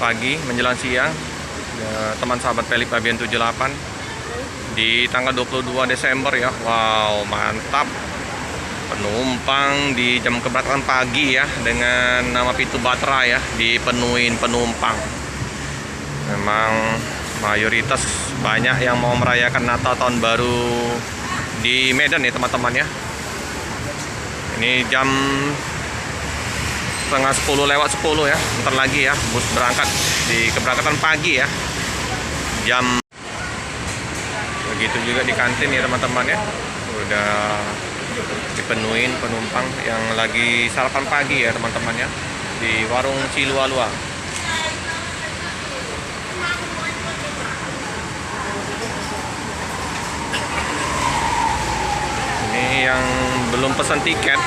pagi menjelang siang ya, teman sahabat Pelip Avian 78 di tanggal 22 Desember ya. Wow, mantap. Penumpang di jam keberangkatan pagi ya, dengan nama pintu Batra ya, dipenuhin penumpang. Memang mayoritas banyak yang mau merayakan Natal tahun baru di Medan ya teman-teman ya. Ini jam setengah 10 lewat 10 ya, bentar lagi ya bus berangkat di keberangkatan pagi ya. Jam begitu juga di kantin ya teman-teman ya, udah dipenuhin penumpang yang lagi sarapan pagi ya teman-teman ya, di warung Cilua-Lua. Ini yang belum pesan tiket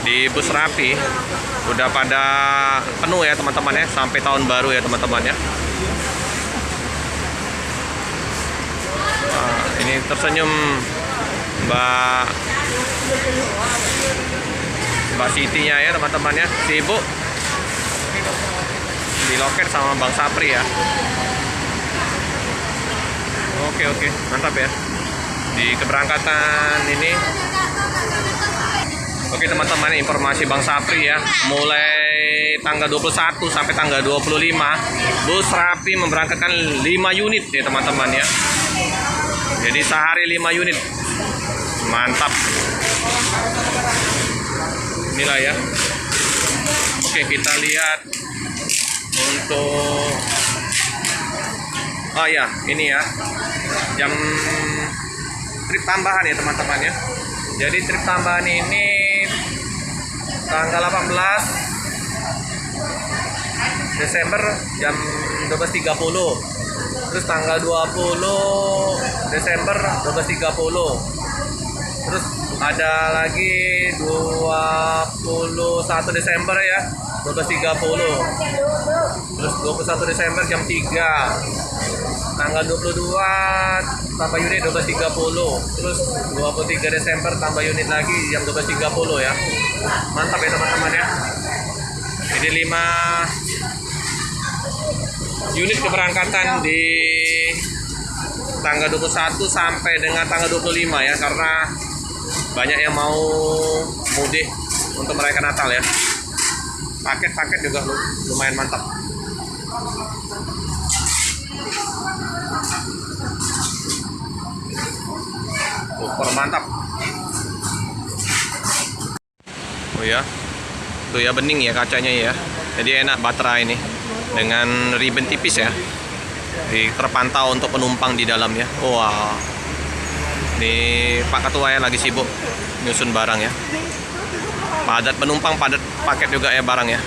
di bus Rapi udah pada penuh ya teman-teman ya, sampai tahun baru ya teman-teman ya. Nah, ini tersenyum Mbak Siti-nya ya teman-teman ya, si ibu di loket sama Bang Sapri ya. Oke, mantap ya di keberangkatan ini. Oke teman-teman, informasi Bang Sapri ya, mulai tanggal 21 sampai tanggal 25 bus Rapi memberangkatkan 5 unit ya teman-teman ya. Jadi sehari 5 unit. Mantap. Inilah ya. Oke, kita lihat untuk ini ya, jam trip tambahan ya teman-teman ya. Jadi trip tambahan ini tanggal 18 Desember jam 12.30, terus tanggal 20 Desember 12.30, terus ada lagi 21 Desember ya 12.30, terus 21 Desember jam 3, tanggal 22 tambah unit 12.30, terus 23 Desember tambah unit lagi jam 12.30 ya. Mantap ya teman-teman ya. Ini 5 unit keberangkatan di tanggal 21 sampai dengan tanggal 25 ya, karena banyak yang mau mudik untuk merayakan Natal ya. Paket-paket juga lumayan mantap. Super mantap. Oh ya, tuh ya, bening ya kacanya ya. Jadi enak Batra ini dengan ribbon tipis ya. Terpantau untuk penumpang di dalam ya. Wah, ini Pak Ketua ya lagi sibuk nyusun barang ya. Padat penumpang, padat paket juga ya barang ya.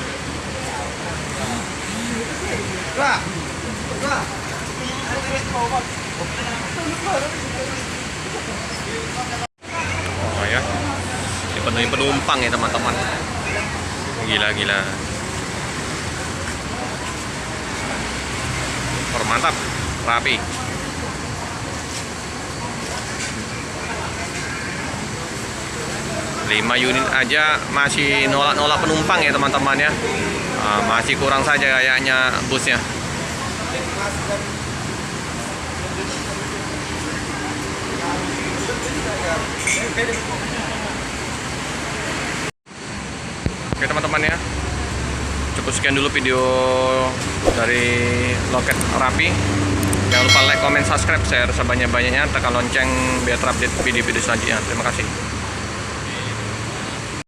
Oh ya, dipenuhi penumpang ya teman-teman. Gila. Mantap, rapi. Lima unit aja masih nolak penumpang ya teman-teman ya. Masih kurang saja kayaknya busnya. Oke teman-teman ya, cukup sekian dulu video dari loket Rapi. Jangan lupa like, comment, subscribe, share sebanyak-banyaknya, tekan lonceng biar terupdate video-video selanjutnya. Terima kasih.